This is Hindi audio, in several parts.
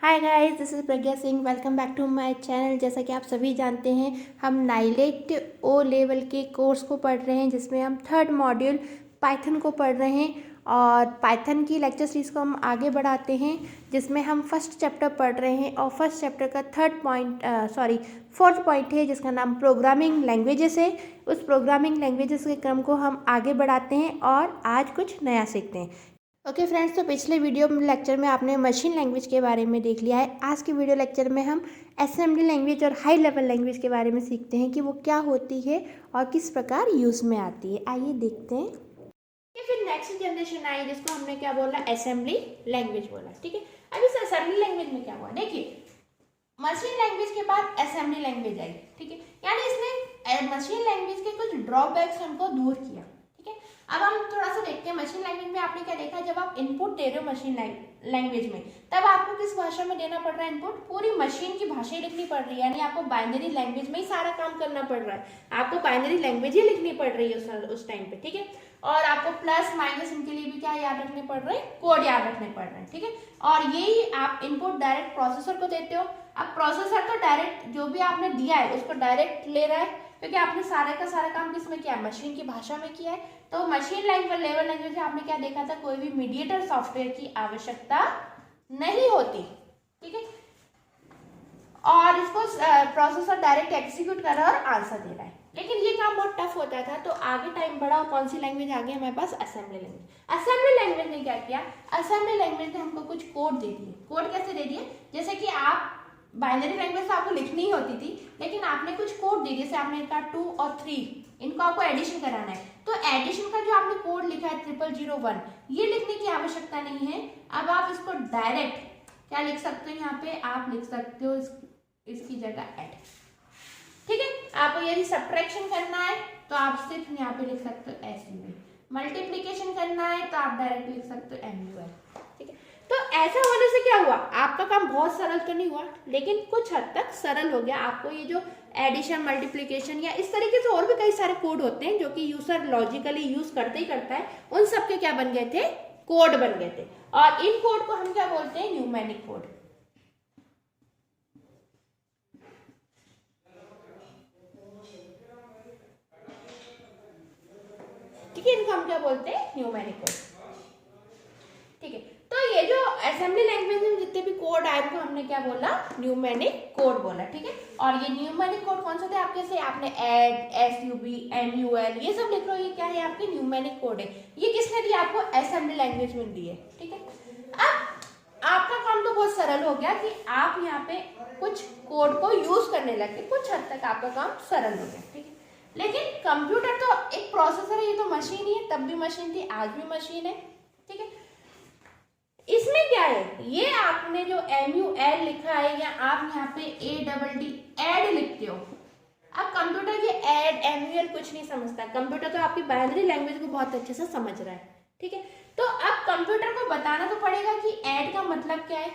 Hi guys, this is Pragya Singh. Welcome back to my channel. जैसा कि आप सभी जानते हैं, हम नाइलेट ओ लेवल के कोर्स को पढ़ रहे हैं, जिसमें हम थर्ड मॉड्यूल पाइथन को पढ़ रहे हैं और पाइथन की लेक्चर सीरीज़ को हम आगे बढ़ाते हैं, जिसमें हम फर्स्ट चैप्टर पढ़ रहे हैं और फर्स्ट चैप्टर का फोर्थ पॉइंट है, जिसका नाम प्रोग्रामिंग लैंग्वेजेस है। उस प्रोग्रामिंग लैंग्वेजेस के क्रम को हम आगे बढ़ाते हैं और आज कुछ नया सीखते हैं। ओके फ्रेंड्स, तो पिछले वीडियो लेक्चर में आपने मशीन लैंग्वेज के बारे में देख लिया है। आज के वीडियो लेक्चर में हम असेंबली लैंग्वेज और हाई लेवल लैंग्वेज के बारे में सीखते हैं कि वो क्या होती है और किस प्रकार यूज़ में आती है। आइए देखते हैं। फिर नेक्स्ट जनरेशन आई, जिसको हमने क्या बोला, असेंबली लैंग्वेज बोला। ठीक है, अब इस असेंबली लैंग्वेज में क्या हुआ, देखिए, मशीन लैंग्वेज के बाद असेंबली लैंग्वेज आई। ठीक है, यानी इसने मशीन लैंग्वेज के कुछ ड्रॉबैक्स हमको दूर किया। ठीक है, अब हम थोड़ा सा देखते हैं। मशीन लैंग्वेज में आपने क्या देखा, जब आप इनपुट दे रहे हो मशीन लैंग्वेज में, तब आपको किस भाषा में देना पड़ रहा है इनपुट, पूरी मशीन की भाषा ही लिखनी पड़ रही है, यानी आपको बाइनरी लैंग्वेज में ही सारा काम करना पड़ रहा है। आपको बाइनरी लैंग्वेज ही लिखनी पड़ रही है उस टाइम पे। ठीक है, और आपको प्लस माइनस इनके लिए भी क्या याद रखने पड़ रहे हैं, कोड याद रखने पड़ रहे हैं। ठीक है, और यही आप इनपुट डायरेक्ट प्रोसेसर को देते हो। अब प्रोसेसर तो डायरेक्ट जो भी आपने दिया है उसको डायरेक्ट ले रहा है, क्योंकि आपने सारे का सारा काम किसमें किया है, मशीन की भाषा में किया है। तो मशीन लेवल लैंग्वेज में आपने क्या देखा था, कोई भी मीडिएटर सॉफ्टवेयर की आवश्यकता नहीं होती। ठीक है, और इसको प्रोसेसर डायरेक्ट एग्जीक्यूट कर रहा है और आंसर दे रहा है। लेकिन ये काम बहुत टफ होता था, तो आगे टाइम बढ़ा और कौन सी लैंग्वेज आ गई हमारे पास, असेंबली लैंग्वेज। असेंबली लैंग्वेज ने क्या किया, असेंबली लैंग्वेज ने हमको कुछ कोड दे दिए। कोड कैसे दे दिए, जैसे कि आप बाइनरी लैंग्वेज तो आपको लिखनी ही होती थी, लेकिन आपने कुछ कोड दे दिए, जैसे आपने कहा 2 और 3, इनको आपको एडिशन कराना है, तो एडिशन का जो आपने कोड लिखा है 0001, ये लिखने की आवश्यकता नहीं है। अब आप इसको डायरेक्ट क्या लिख सकते हो, यहाँ पे आप लिख सकते हो इसकी जगह ऐड। ठीक है, आपको यदि सब्ट्रैक्शन करना है तो आप सिर्फ यहाँ पे लिख सकते हो SUL, मल्टीप्लीकेशन करना है तो आप डायरेक्ट लिख सकते हो MUL। ठीक है, तो ऐसा होने से क्या हुआ, आपका काम बहुत सरल तो नहीं हुआ, लेकिन कुछ हद तक सरल हो गया। आपको ये जो एडिशन, मल्टीप्लीकेशन या इस तरीके से और भी कई सारे कोड होते हैं जो कि यूजर लॉजिकली यूज करते ही करता है, उन सब के क्या बन गए थे, कोड बन गए थे। और इन कोड को हम क्या बोलते हैं, न्यूमेरिक कोड। ठीक है, इनको हम क्या बोलते हैं, न्यूमेरिक कोड। ठीक है, तो ये जो असेंबली लैंग्वेज में जितने भी कोड आए थे हमने क्या बोला, न्यूमेरिक कोड बोला। ठीक है, और ये न्यूमेरिक कोड कौन से थे आपके, से आपने ऐड, SUB, MUL ये सब लिख लो, ये क्या है, आपके न्यूमेरिक कोड है। ये किसने दिया आपको, असेंबली लैंग्वेज में दिए। ठीक है, अब आपका काम तो बहुत सरल हो गया कि आप यहाँ पे कुछ कोड को यूज करने लगे, कुछ हद तक आपका काम सरल हो गया। ठीक है, लेकिन कंप्यूटर तो एक प्रोसेसर है, ये तो मशीन ही है, तब भी मशीन थी, आज भी मशीन है। ठीक है, इसमें क्या है, ये आपने जो MUL लिखा है या आप यहाँ पे ADD ऐड लिखते हो। अब कंप्यूटर ये ऐड MUL कुछ नहीं समझता, कंप्यूटर तो आपकी बाइनरी लैंग्वेज को बहुत अच्छे से समझ रहा है। ठीक है, तो अब कंप्यूटर को बताना तो पड़ेगा कि ऐड का मतलब क्या है।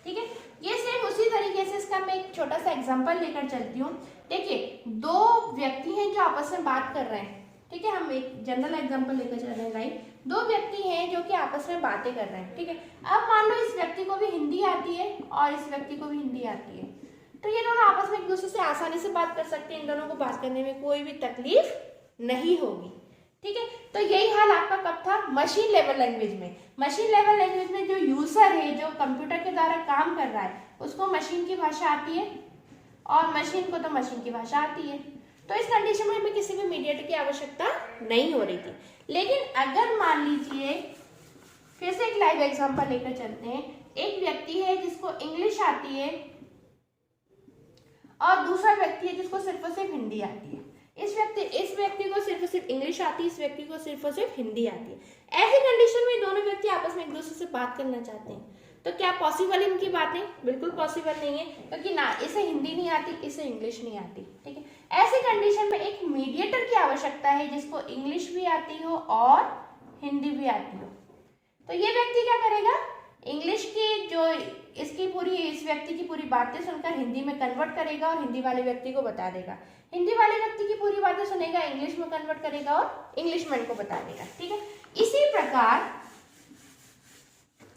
ठीक है, ये सेम उसी तरीके से इसका मैं एक छोटा सा एग्जांपल लेकर चलती हूँ। देखिए, दो व्यक्ति हैं जो आपस में बात कर रहे हैं। ठीक है, हम एक जनरल एग्जांपल लेकर चल रहे हैं। राइट, दो व्यक्ति हैं जो कि आपस में बातें कर रहे हैं। ठीक है, अब मान लो इस व्यक्ति को भी हिंदी आती है और इस व्यक्ति को भी हिंदी आती है, तो ये दोनों आपस में एक दूसरे से आसानी से बात कर सकते हैं। इन दोनों को बात करने में कोई भी तकलीफ नहीं होगी। ठीक है, तो यही हाल आपका कब था, मशीन लेवल लैंग्वेज में। मशीन लेवल लैंग्वेज में जो यूजर है, जो कंप्यूटर के द्वारा काम कर रहा है, उसको मशीन की भाषा आती है और मशीन को तो मशीन की भाषा आती है। तो इस कंडीशन में हमें किसी भी मीडिएटर की आवश्यकता नहीं हो रही थी। लेकिन अगर मान लीजिए, फिर से एक लाइव एग्जांपल लेकर चलते हैं, एक व्यक्ति है जिसको इंग्लिश आती है और दूसरा व्यक्ति है जिसको सिर्फ और सिर्फ हिंदी आती है। इस व्यक्ति को सिर्फ और सिर्फ इंग्लिश आती है, इस व्यक्ति को सिर्फ और सिर्फ हिंदी आती है। ऐसी कंडीशन में दोनों व्यक्ति आपस में एक दूसरे से बात करना चाहते हैं, तो क्या पॉसिबल इनकी बातें, बिल्कुल पॉसिबल नहीं है, क्योंकि ना इसे हिंदी नहीं आती, इसे इंग्लिश नहीं आती। ठीक है, ऐसी कंडीशन में एक मीडिएटर की आवश्यकता है जिसको इंग्लिश भी आती हो और हिंदी भी आती हो। तो ये व्यक्ति क्या करेगा, इंग्लिश की जो इस व्यक्ति की पूरी बातें सुनकर हिंदी में कन्वर्ट करेगा और हिंदी वाले व्यक्ति को बता देगा। हिंदी वाले व्यक्ति की पूरी बातें सुनेगा, इंग्लिश में कन्वर्ट करेगा और इंग्लिश में को बता देगा। ठीक है, इसी प्रकार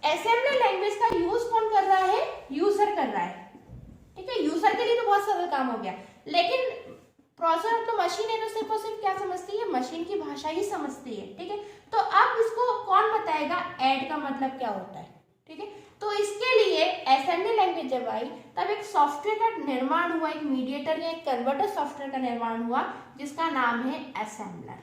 असेंबली लैंग्वेज का यूज कौन कर रहा है, काम हो गया। लेकिन प्रोसेसर तो मशीन है, तो सिर्फ और सिर्फ क्या समझती है, मशीन की भाषा ही समझती है, ठीक है। तो अब इसको कौन बताएगा ऐड का मतलब क्या होता है, ठीक है। तो इसके लिए असेंबली लैंग्वेज जब आई तब एक सॉफ्टवेयर का निर्माण हुआ, एक मीडिएटर या एक कन्वर्टर सॉफ्टवेयर का निर्माण हुआ जिसका नाम है असेंबलर,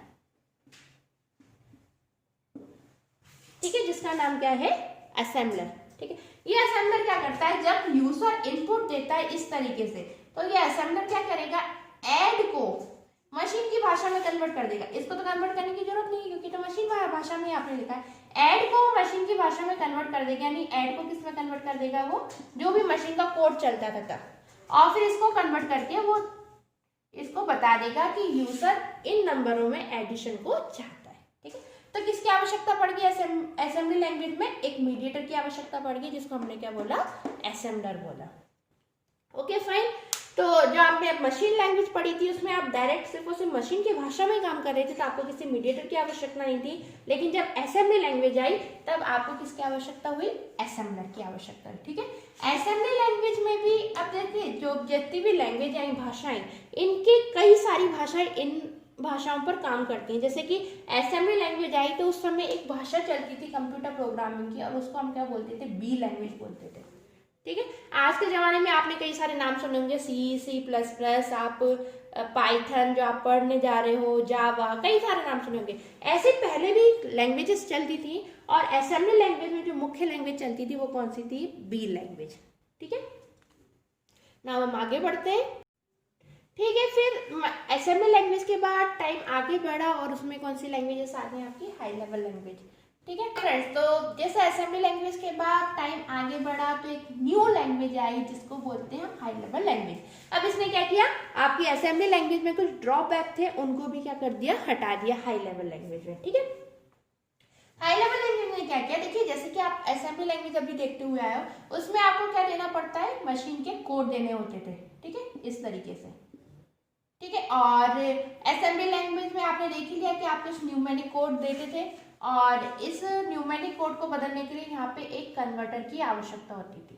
ठीक है, जिसका नाम क्या है, असेंबलर, ठीक है। ये असेंबलर क्या करता है, जब यूजर इनपुट देता है इस तरीके से, तो ये असेंबलर क्या करेगा, ऐड को मशीन की भाषा में कन्वर्ट कर देगा। इसको तो कन्वर्ट करने की जरूरत नहीं है क्योंकि तो मशीन भाषा में आपने लिखा है। ऐड को मशीन की भाषा में कन्वर्ट कर देगा, यानी ऐड को किस में कन्वर्ट कर देगा, वो जो भी मशीन का कोड चलता था तब, और फिर इसको कन्वर्ट करके वो इसको बता देगा कि यूजर इन नंबरों में एडिशन को चाहता है, ठीक है। तो किसकी आवश्यकता पड़ गई असेंबली लैंग्वेज में, एक मीडिएटर की आवश्यकता पड़ गई जिसको हमने क्या बोला, असेंबलर बोला। Okay fine. तो जो आपने मशीन लैंग्वेज पढ़ी थी उसमें आप डायरेक्ट सिर्फ और सिर्फ मशीन की भाषा में काम कर रहे थे, तो आपको किसी मीडिएटर की आवश्यकता नहीं थी। लेकिन जब असेंबली लैंग्वेज आई तब आपको किसकी आवश्यकता हुई, असेंबलर की आवश्यकता हुई, ठीक है। असेंबली लैंग्वेज में भी अब देखिए जो जितनी भी लैंग्वेज आई, भाषाएं, इनकी कई सारी भाषाएं इन भाषाओं पर काम करती हैं। जैसे कि असेंबली लैंग्वेज आई तो उस समय एक भाषा चलती थी कंप्यूटर प्रोग्रामिंग की, और उसको हम क्या बोलते थे, बी लैंग्वेज बोलते थे, ठीक है। आज के जमाने में आपने कई सारे नाम सुने होंगे, C++, आप पाइथन जो आप पढ़ने जा रहे हो, जावा, कई सारे नाम सुने होंगे। ऐसे पहले भी लैंग्वेजेस चलती थी, और असेंबली लैंग्वेज में जो मुख्य लैंग्वेज चलती थी वो कौन सी थी, बी लैंग्वेज, ठीक है। नाउ हम आगे बढ़ते हैं, ठीक है। फिर असेंबली लैंग्वेज के बाद टाइम आगे बढ़ा और उसमें कौन सी लैंग्वेजेस आ गई आपकी, हाई लेवल लैंग्वेज, ठीक है फ्रेंड्स। तो जैसे असेंबली लैंग्वेज के बाद टाइम आगे बढ़ा तो एक न्यू लैंग्वेज आई जिसको बोलते हैं हाई लेवल लैंग्वेज। अब इसने क्या किया, आपकी असेंबली लैंग्वेज में कुछ ड्रॉबैक थे उनको भी क्या कर दिया, हटा दिया हाई लेवल लैंग्वेज में, ठीक है। हाई लेवल लैंग्वेज में क्या किया, देखिए जैसे कि आप असेंबली लैंग्वेज अभी देखते हुए आए हो, उसमें आपको क्या देना पड़ता है, मशीन के कोड देने होते थे, ठीक है, इस तरीके से, ठीक है। और असेंबली लैंग्वेज में आपने देख ही लिया कि आप कुछ न्यूमेरिक कोड देते थे, और इस न्यूमेरिक कोड को बदलने के लिए यहाँ पे एक कन्वर्टर की आवश्यकता होती थी,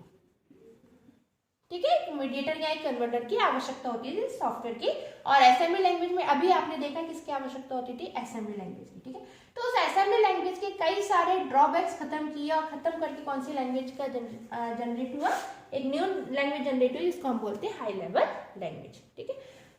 ठीक है, एक मीडिएटर या एक कन्वर्टर की आवश्यकता होती थी सॉफ्टवेयर की। और असेंबली लैंग्वेज में अभी आपने देखा किसकी आवश्यकता होती थी, असेंबली लैंग्वेज की, ठीक है। तो उस असेंबली लैंग्वेज के कई सारे ड्रॉबैक्स खत्म किए, और खत्म करके कौन सी लैंग्वेज का जनरेट हुआ, एक न्यू लैंग्वेज जनरेट हुई, जिसको हम बोलते हैं हाई लेवल लैंग्वेज, ठीक है।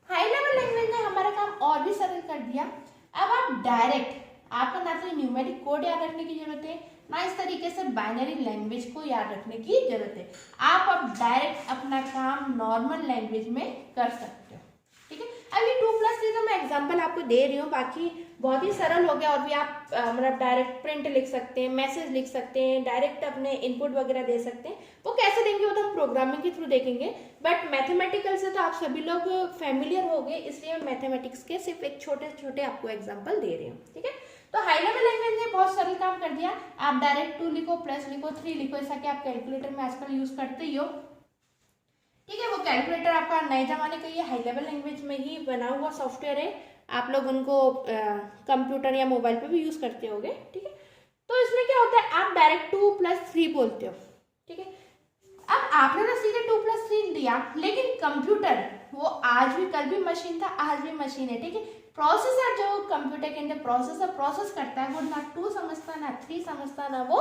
हाई लेवल लैंग्वेज ने हमारा काम और भी सरल कर दिया। अब आप डायरेक्ट, आपको ना तो न्यूमेरिक कोड याद रखने की जरूरत है, ना इस तरीके से बाइनरी लैंग्वेज को याद रखने की जरूरत है। आप अब डायरेक्ट अपना काम नॉर्मल लैंग्वेज में कर सकते हो, ठीक है। अभी 2+3 तो मैं एग्जांपल आपको दे रही हूँ, बाकी बहुत ही सरल हो गया। और भी आप मतलब डायरेक्ट प्रिंट लिख सकते हैं, मैसेज लिख सकते हैं, डायरेक्ट अपने इनपुट वगैरह दे सकते हैं। वो कैसे देंगे वो तो हम प्रोग्रामिंग के थ्रू देखेंगे, बट मैथमेटिकल से तो आप सभी लोग फैमिलियर हो गए, इसलिए मैं मैथमेटिक्स के सिर्फ एक छोटे छोटे आपको एग्जाम्पल दे रही हूँ, ठीक है। तो हाई लेवल लैंग्वेज ने बहुत सरल काम कर दिया। आप डायरेक्ट 2 लिखो, प्लस लिखो, 3 लिखो, ऐसा कि आप कैलकुलेटर में आजकल यूज करते ही हो, ठीक है। वो कैलकुलेटर आपका नए जमाने का ये हाई लेवल लैंग्वेज में ही बना हुआ सॉफ्टवेयर है, आप लोग उनको कंप्यूटर या मोबाइल पे भी यूज करते होगे, ठीक है। तो इसमें क्या होता है, आप डायरेक्ट 2+3 बोलते हो, ठीक है। अब आपने तो सीधे 2+3 दिया, लेकिन कंप्यूटर वो आज भी, कल भी मशीन था, आज भी मशीन है, ठीक है। प्रोसेसर जो कंप्यूटर के अंदर प्रोसेसर प्रोसेस करता है, वो ना 2 समझता, ना 3 समझता, ना वो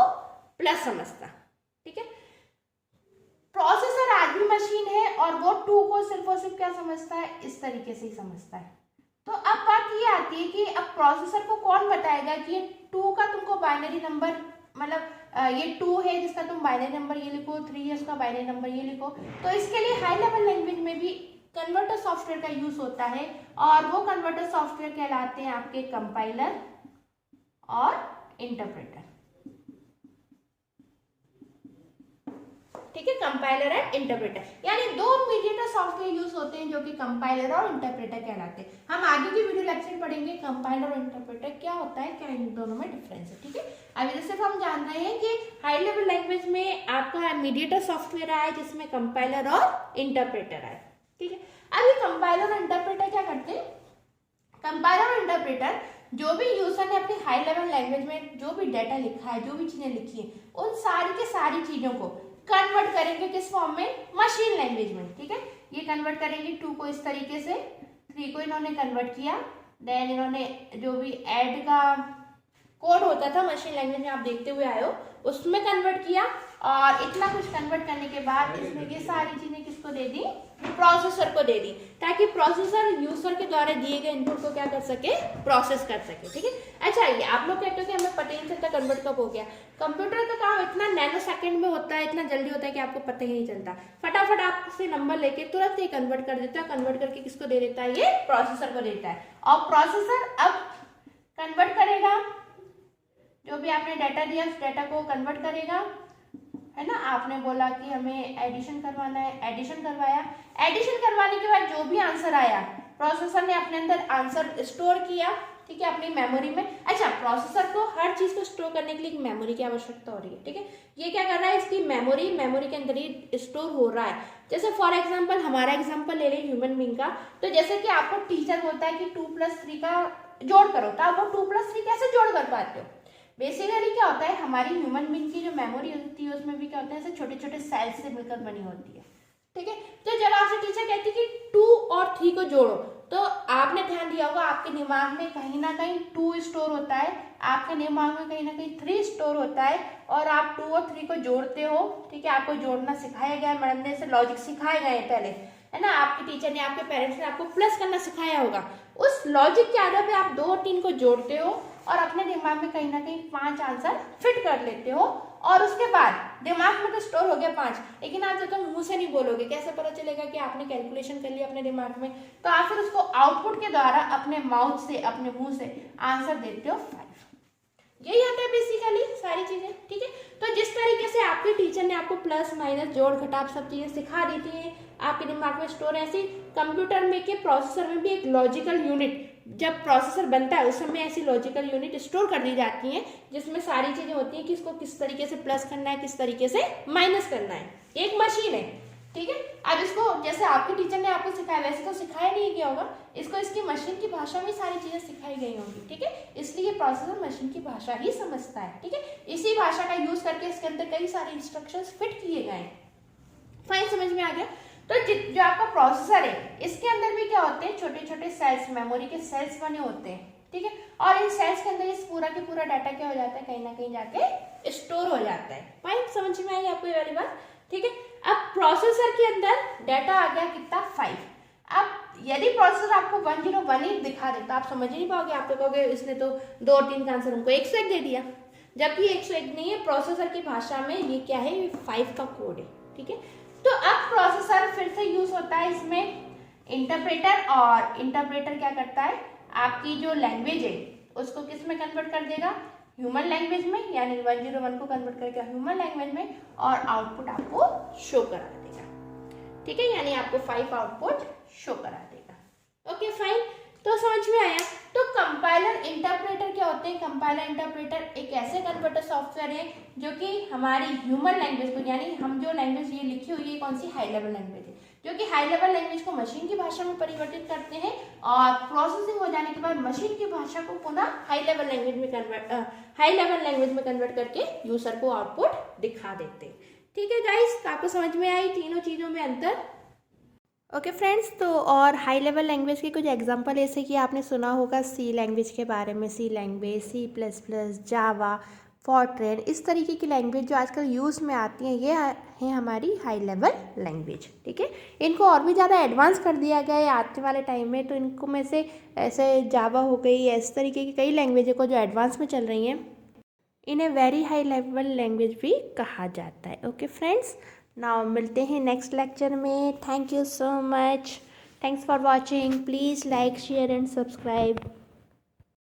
प्लस समझता, ठीक है। प्रोसेसर आज भी मशीन है, और वो 2 को सिर्फ और सिर्फ क्या समझता है, इस तरीके से ही समझता है। तो अब बात ये आती है कि अब प्रोसेसर को कौन बताएगा कि ये 2 का तुमको बाइनरी नंबर, मतलब ये 2 है जिसका तुम बाइनरी नंबर ये लिखो, 3 है उसका बाइनरी नंबर ये लिखो। तो इसके लिए हाई लेवल लैंग्वेज में भी कन्वर्टर सॉफ्टवेयर का यूज होता है, और वो कन्वर्टर सॉफ्टवेयर कहलाते हैं आपके कंपाइलर और इंटरप्रेटर, ठीक है। कंपाइलर एंड इंटरप्रेटर, यानी 2 मीडिएटर सॉफ्टवेयर यूज होते हैं जो कि कंपाइलर और इंटरप्रेटर कहलाते हैं। हम आगे की वीडियो लेक्चर पढ़ेंगे कंपाइलर और इंटरप्रेटर क्या होता है, क्या इन दोनों में डिफरेंस है, ठीक है। अभी सिर्फ हम जान रहे हैं कि हाई लेवल लैंग्वेज में आपका मीडिएटर सॉफ्टवेयर आया जिसमें कंपाइलर और इंटरप्रेटर आए, ठीक है। अभी कंपाइलर और इंटरप्रेटर क्या करते हैं, कंपाइलर और इंटरप्रेटर जो भी यूजर ने अपनी हाई लेवल लैंग्वेज में जो भी डाटा लिखा है, जो भी चीजें लिखी है, उन सारी के सारी चीजों को कन्वर्ट करेंगे किस फॉर्म में, मशीन लैंग्वेज में, ठीक है। ये कन्वर्ट करेंगे 2 को इस तरीके से, 3 को इन्होंने कन्वर्ट किया, देन इन्होंने जो भी ऐड का कोड होता था मशीन लैंग्वेज में आप देखते हुए आए हो उसमें कन्वर्ट किया, और इतना कुछ कन्वर्ट करने के बाद इसने ये सारी चीजें किसको दे दी, प्रोसेसर को दे दी, ताकि प्रोसेसर यूजर के द्वारा दिए गए इनपुट को क्या कर सके, प्रोसेस कर सके, ठीक है। अच्छा, ये आप लोग कहते हो कि हमें पता ही नहीं चलता कन्वर्ट कब हो गया। कंप्यूटर का काम इतना नैनो सेकंड में होता है, इतना जल्दी होता है कि आपको पता ही नहीं चलता। फटाफट आपसे नंबर लेके तुरंत ही कन्वर्ट कर देता है, कन्वर्ट करके किसको दे देता है, ये प्रोसेसर को देता है, और प्रोसेसर अब कन्वर्ट करेगा, जो भी आपने डाटा दिया उस डाटा को कन्वर्ट करेगा, है ना। आपने बोला कि हमें एडिशन करवाना है, एडिशन करवाया, एडिशन करवाने के बाद जो भी आंसर आया प्रोसेसर ने अपने अंदर आंसर स्टोर किया, ठीक है, अपनी मेमोरी में। अच्छा, प्रोसेसर को हर चीज को स्टोर करने के लिए एक मेमोरी की आवश्यकता हो रही है, ठीक है। ये क्या कर रहा है, इसकी मेमोरी के अंदर ही स्टोर हो रहा है। जैसे फॉर एग्जाम्पल हमारा एग्जाम्पल ले लें ह्यूमन बीइंग का, तो जैसे कि आपको टीचर बोलता है कि 2+3 का जोड़ करो, तो आप वो 2+3 कैसे जोड़ कर पाते हो। बेसिकली क्या होता है, हमारी ह्यूमन बीइंग की जो मेमोरी होती है उसमें भी क्या होता है, ऐसे छोटे छोटे सेल्स से मिलकर बनी होती है, ठीक है। तो जब आपसे टीचर कहती है कि 2 और 3 को जोड़ो, तो आपने ध्यान दिया होगा आपके दिमाग में कहीं ना कहीं 2 स्टोर होता है, आपके दिमाग में कहीं ना कहीं 3 स्टोर होता है, और आप 2 और 3 को जोड़ते हो, ठीक है। आपको जोड़ना सिखाया गया है, मैडम ने से लॉजिक सिखाए गए हैं पहले, है ना। आपके टीचर ने, आपके पेरेंट्स ने आपको प्लस करना सिखाया होगा, उस लॉजिक के आधार पे आप 2 और 3 को जोड़ते हो और अपने दिमाग में कहीं ना कहीं 5 आंसर फिट कर लेते हो, और उसके बाद दिमाग में तो स्टोर हो गया 5, लेकिन आप जब तक मुंह से नहीं बोलोगे कैसे पता चलेगा कि आपने कैलकुलेशन कर लिया अपने दिमाग में, तो आप फिर उसको आउटपुट के द्वारा अपने माउथ से, अपने मुंह से आंसर देते हो 5। यही होता है बेसिकली सारी चीजें, ठीक है। तो जिस तरीके से आपके टीचर ने आपको प्लस माइनस जोड़ घटाव सब चीजें सिखा दी थी, आपके दिमाग में स्टोर है, ऐसी कंप्यूटर में के प्रोसेसर में भी एक लॉजिकल यूनिट, जब प्रोसेसर बनता है उस समय ऐसी लॉजिकल यूनिट स्टोर कर दी जाती हैं, जिसमें सारी चीजें होती हैं कि इसको किस तरीके से प्लस करना है, किस तरीके से माइनस करना है। एक मशीन है, ठीक है। अब इसको जैसे आपके टीचर ने आपको सिखाया वैसे तो सिखाया नहीं गया होगा, इसको इसकी मशीन की भाषा में सारी चीजें सिखाई गई होंगी, ठीक है। इसलिए प्रोसेसर मशीन की भाषा ही समझता है, ठीक है। इसी भाषा का यूज करके इसके अंदर कई सारे इंस्ट्रक्शंस फिट किए गए हैं। फाइन, समझ में आ गया। तो जो आपका प्रोसेसर है इसके अंदर भी क्या होते हैं, छोटे छोटे सेल्स, मेमोरी के सेल्स बने होते हैं, ठीक है। और इन सेल्स के अंदर इस पूरा के पूरा डाटा क्या हो जाता है, कहीं ना कहीं जाके स्टोर हो जाता है। फाइन, समझ में आई आपको ये वाली बात, ठीक है। अब प्रोसेसर के अंदर डाटा आ गया कितना, 5। अब यदि प्रोसेसर आपको 1018 दिखा दे तो आप समझ ही नहीं पाओगे, आप तो कहोगे इसने तो 2 और 3 का आंसर हमको 101 दे दिया, जबकि 101 नहीं है। प्रोसेसर की भाषा में ये क्या है, ये 5 का कोड है, ठीक है। तो अब प्रोसेसर फिर से यूज होता है इसमें इंटरप्रेटर, और इंटरप्रेटर क्या करता है, आपकी जो लैंग्वेज है उसको किस में कन्वर्ट कर देगा, ह्यूमन लैंग्वेज में, यानी 101 को कन्वर्ट करके ह्यूमन लैंग्वेज में, और आउटपुट आपको शो करा देगा, ठीक है। यानी आपको 5 आउटपुट शो करा देगा। ओके फाइन, तो समझ में आया। तो कंपाइलर इंटरप्रेटर क्या होते हैं, कंपाइलर इंटरप्रेटर एक ऐसे कन्वर्टर सॉफ्टवेयर है जो कि हमारी ह्यूमन लैंग्वेज को, यानी हम जो लैंग्वेज ये लिखी हुई है कौन सी, हाई लेवल लैंग्वेज है, जो कि हाई लेवल लैंग्वेज को मशीन की भाषा में परिवर्तित करते हैं, और प्रोसेसिंग हो जाने के बाद मशीन की भाषा को पुनः हाई लेवल लैंग्वेज में कन्वर्ट करके यूजर को आउटपुट दिखा देते हैं, ठीक है गाइस। तो आपको समझ में आई तीनों चीजों में अंतर। ओके फ्रेंड्स, तो और हाई लेवल लैंग्वेज के कुछ एग्जांपल ऐसे कि आपने सुना होगा सी लैंग्वेज के बारे में, सी लैंग्वेज, C++, जावा, फॉर्ट्रेन, इस तरीके की लैंग्वेज जो आजकल यूज़ में आती हैं, ये है हमारी हाई लेवल लैंग्वेज, ठीक है। इनको और भी ज़्यादा एडवांस कर दिया गया है आने वाले टाइम में, तो इनको में से ऐसे जावा हो गई, इस तरीके की कई लैंग्वेज को जो एडवांस में चल रही हैं, इन्हें वेरी हाई लेवल लैंग्वेज भी कहा जाता है। ओके फ्रेंड्स, नाउ मिलते हैं नेक्स्ट लेक्चर में। Thank you so much, thanks for watching, please like, share and subscribe.